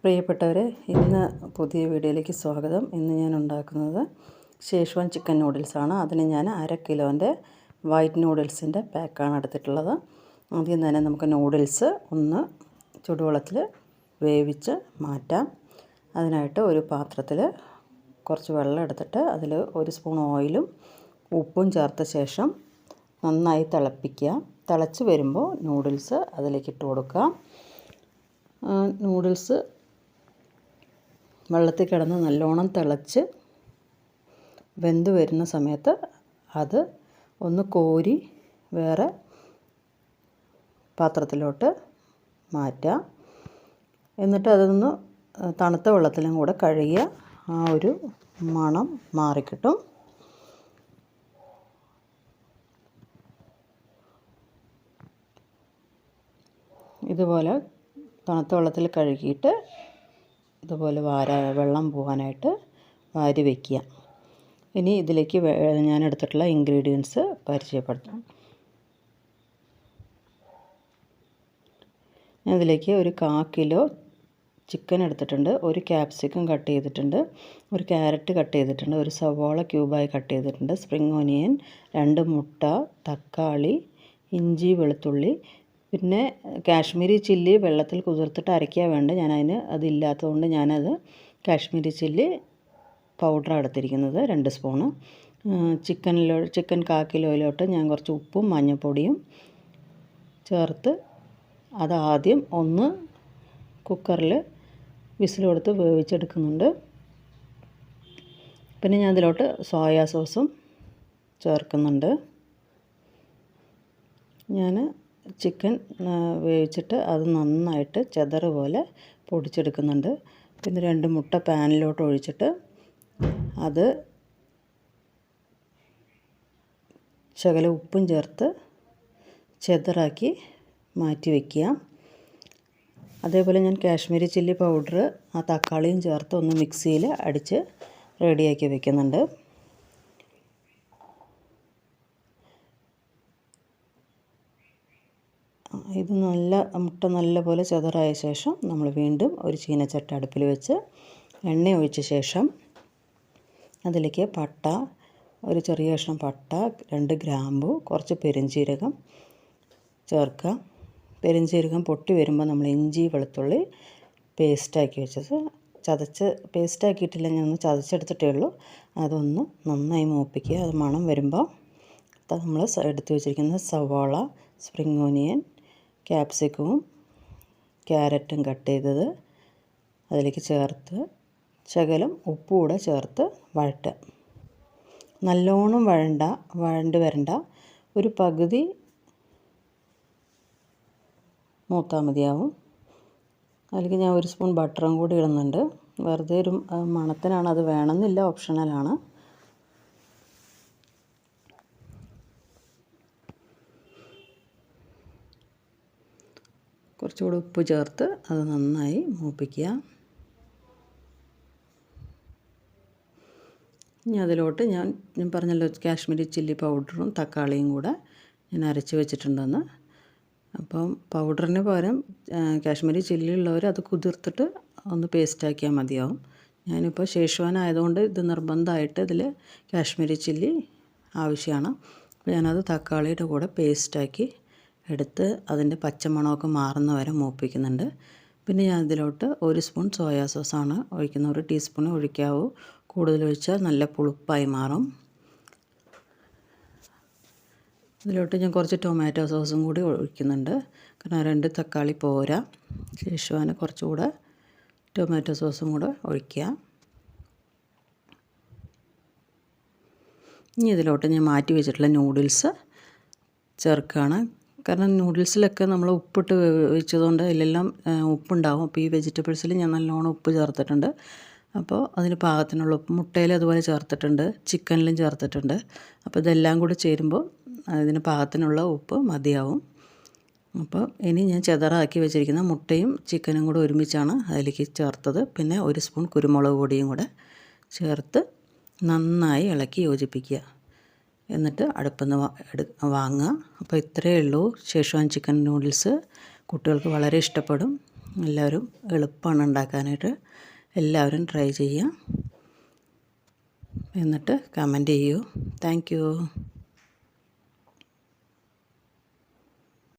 പ്രിയപ്പെട്ടവരെ, ഇന്ന് പുതിയ വീഡിയോയിലേക്ക് സ്വാഗതം. ഇന്ന് ഞാൻ ഉണ്ടാക്കുന്നത് ഷേഷ്വാൻ ചിക്കൻ നൂഡിൽസാണ്. അതിന് ഞാൻ 1/2 കിലോൻ്റെ വൈറ്റ് നൂഡിൽസിൻ്റെ പാക്കാണ് എടുത്തിട്ടുള്ളത്. ആദ്യം തന്നെ നമുക്ക് നൂഡിൽസ് ഒന്ന് ചൂടുവെള്ളത്തിൽ വേവിച്ച് മാറ്റാം. അതിനായിട്ട് ഒരു പാത്രത്തിൽ കുറച്ച് വെള്ളം എടുത്തിട്ട് അതിൽ 1 സ്പൂൺ ഓയിലും ഉപ്പും ചേർത്ത ശേഷം നന്നായി തിളപ്പിക്കുക. തിളച്ച് വരുമ്പോൾ നൂഡിൽസ് അതിലേക്ക് ഇട്ട് കൊടുക്കുക. നൂഡിൽസ് വെള്ളത്തിൽ കിടന്ന് നല്ലോണം തിളച്ച് വെന്ത് വരുന്ന സമയത്ത് അത് ഒന്ന് കോരി വേറെ പാത്രത്തിലോട്ട് മാറ്റാം. എന്നിട്ട് അതൊന്ന് തണുത്ത വെള്ളത്തിലും കൂടെ കഴുകിയ ആ ഒരു മണം മാറിക്കിട്ടും. ഇതുപോലെ തണുത്ത വെള്ളത്തിൽ കഴുകിയിട്ട് ഇതുപോലെ വെള്ളം പോകാനായിട്ട് വാരി വയ്ക്കുക. ഇനി ഇതിലേക്ക് ഞാൻ എടുത്തിട്ടുള്ള ഇൻഗ്രീഡിയൻസ് പരിചയപ്പെടുത്താം. ഞാൻ ഇതിലേക്ക് ഒരു 1/4 കിലോ ചിക്കൻ എടുത്തിട്ടുണ്ട്, 1 ക്യാപ്സിക്കം കട്ട് ചെയ്തിട്ടുണ്ട്, 1 ക്യാരറ്റ് കട്ട് ചെയ്തിട്ടുണ്ട്, 1 സവാള ക്യൂബായി കട്ട് ചെയ്തിട്ടുണ്ട്, സ്പ്രിംഗ് ഓനിയൻ, 2 മുട്ട, തക്കാളി, ഇഞ്ചി, വെളുത്തുള്ളി, പിന്നെ കാശ്മീരി ചില്ലി വെള്ളത്തിൽ കുതിർത്തിട്ട് അരയ്ക്കാൻ വേണ്ട. അതില്ലാത്തതുകൊണ്ട് ഞാനത് കാശ്മീരി ചില്ലി പൗഡറാണ് എടുത്തിരിക്കുന്നത്, 2 സ്പൂണ്. ചിക്കൻ 1/4 കിലോയിലോട്ട് ഞാൻ കുറച്ച് ഉപ്പും മഞ്ഞൾപ്പൊടിയും ചേർത്ത് അത് ആദ്യം ഒന്ന് കുക്കറിൽ വിസിൽ കൊടുത്ത് വേവിച്ചെടുക്കുന്നുണ്ട്. പിന്നെ ഞാൻ അതിലോട്ട് സോയാ സോസും ചേർക്കുന്നുണ്ട്. ഞാൻ ചിക്കൻ വേവിച്ചിട്ട് അത് നന്നായിട്ട് ചെതറ് പോലെ പൊടിച്ചെടുക്കുന്നുണ്ട്. പിന്നെ 2 മുട്ട പാനിലോട്ട് ഒഴിച്ചിട്ട് അത് ശകലം ഉപ്പും ചേർത്ത് ചെതറാക്കി മാറ്റി വയ്ക്കുക. അതേപോലെ ഞാൻ കാശ്മീരി ചില്ലി പൗഡർ ആ തക്കാളിയും ചേർത്ത് ഒന്ന് മിക്സിയിൽ അടിച്ച് റെഡിയാക്കി വെക്കുന്നുണ്ട്. ഇത് മുട്ട നല്ലപോലെ ചെതറായ ശേഷം നമ്മൾ വീണ്ടും ഒരു ചീനച്ചട്ടി അടുപ്പിൽ വെച്ച് എണ്ണ ഒഴിച്ച ശേഷം അതിലേക്ക് ഒരു ചെറിയ കഷ്ണം പട്ട, 2 ഗ്രാമ്പു, കുറച്ച് പെരുംജീരകം ചേർക്കുക. പെരുംജീരകം പൊട്ടി വരുമ്പോൾ നമ്മൾ ഇഞ്ചി വെളുത്തുള്ളി പേസ്റ്റാക്കി വെച്ചത് പേസ്റ്റാക്കിയിട്ടില്ല, ഞാൻ ഒന്ന് ചതച്ചെടുത്തിട്ടേ ഉള്ളൂ. അതൊന്ന് നന്നായി മൂപ്പിക്കുക. അത് മണം വരുമ്പോൾ നമ്മൾ എടുത്ത് വെച്ചിരിക്കുന്ന സവാള, സ്പ്രിംഗ് ഓനിയൻ, ക്യാപ്സിക്കവും ക്യാരറ്റും കട്ട് ചെയ്തത് അതിലേക്ക് ചേർത്ത് ശകലം ഉപ്പ് കൂടെ ചേർത്ത് വഴറ്റുക. നല്ലോണം വഴണ്ട് വരണ്ട, ഒരു പകുതി മൂത്താൽ മതിയാവും. അതിലേക്ക് ഞാൻ 1 സ്പൂൺ ബട്ടറും കൂടി ഇടുന്നുണ്ട്. വെറുതെ ഒരു മണത്തിനാണ്, അത് വേണമെന്നില്ല, ഓപ്ഷണലാണ്. കുറച്ചുകൂടി ഉപ്പ് ചേർത്ത് അത് നന്നായി മൂപ്പിക്കുക. ഇനി അതിലോട്ട് ഞാൻ പറഞ്ഞല്ലോ കാശ്മീരി ചില്ലി പൗഡറും തക്കാളിയും കൂടെ ഞാൻ അരച്ച് വെച്ചിട്ടുണ്ടെന്ന്. അപ്പം പൗഡറിന് പകരം കാശ്മീരി ചില്ലി ഉള്ളവർ അത് കുതിർത്തിട്ട് ഒന്ന് പേസ്റ്റാക്കിയാൽ മതിയാവും. ഞാനിപ്പോൾ ഷേഷ്വാൻ ആയതുകൊണ്ട് ഇത് നിർബന്ധമായിട്ട് ഇതിൽ കാശ്മീരി ചില്ലി ആവശ്യമാണ്. അപ്പോൾ ഞാനത് തക്കാളിയുടെ കൂടെ പേസ്റ്റാക്കി എടുത്ത് അതിൻ്റെ പച്ചമണമൊക്കെ മാറുന്ന വരെ മൂപ്പിക്കുന്നുണ്ട്. പിന്നെ ഞാൻ ഇതിലോട്ട് 1 സ്പൂൺ സോയാ സോസാണ് ഒഴിക്കുന്നത്. 1 ടീസ്പൂൺ ഒഴിക്കാവൂ, കൂടുതൽ ഒഴിച്ചാൽ നല്ല പുളിപ്പായി മാറും. ഇതിലോട്ട് ഞാൻ കുറച്ച് ടൊമാറ്റോ സോസും കൂടി ഒഴിക്കുന്നുണ്ട്, കാരണം 2 തക്കാളി പോരാ. ശേഷവാന് കുറച്ചുകൂടെ ടൊമാറ്റോ സോസും കൂടെ ഒഴിക്കുക. ഇനി ഇതിലോട്ട് ഞാൻ മാറ്റി വെച്ചിട്ടുള്ള നൂഡിൽസ് ചേർക്കുകയാണ്. കാരണം നൂഡിൽസിലൊക്കെ നമ്മൾ ഉപ്പിട്ട് വേവിച്ചതുകൊണ്ട് അതിലെല്ലാം ഉപ്പുണ്ടാകും. അപ്പോൾ ഈ വെജിറ്റബിൾസിൽ ഞാൻ നല്ലോണം ഉപ്പ് ചേർത്തിട്ടുണ്ട്. അപ്പോൾ അതിന് പാകത്തിനുള്ള ഉപ്പ് മുട്ടയിൽ അതുപോലെ ചേർത്തിട്ടുണ്ട്, ചിക്കനിലും ചേർത്തിട്ടുണ്ട്. അപ്പോൾ ഇതെല്ലാം കൂടി ചേരുമ്പോൾ അതിന് പാകത്തിനുള്ള ഉപ്പ് മതിയാവും. അപ്പോൾ ഇനി ഞാൻ ചെതറാക്കി വെച്ചിരിക്കുന്ന മുട്ടയും ചിക്കനും കൂടെ ഒരുമിച്ചാണ് അതിലേക്ക് ചേർത്തത്. പിന്നെ 1 സ്പൂൺ കുരുമുളക് പൊടിയും കൂടെ ചേർത്ത് നന്നായി ഇളക്കി യോജിപ്പിക്കുക. എന്നിട്ട് അടുപ്പിൽ നിന്ന് വാങ്ങുക. അപ്പോൾ ഇത്രയേ ഉള്ളൂ ഷേഷ്വാൻ ചിക്കൻ നൂഡിൽസ്. കുട്ടികൾക്ക് വളരെ ഇഷ്ടപ്പെടും. എല്ലാവരും എളുപ്പമാണ് ഉണ്ടാക്കാനായിട്ട്. എല്ലാവരും ട്രൈ ചെയ്യുക. എന്നിട്ട് കമൻറ്റ് ചെയ്യൂ. Thank you.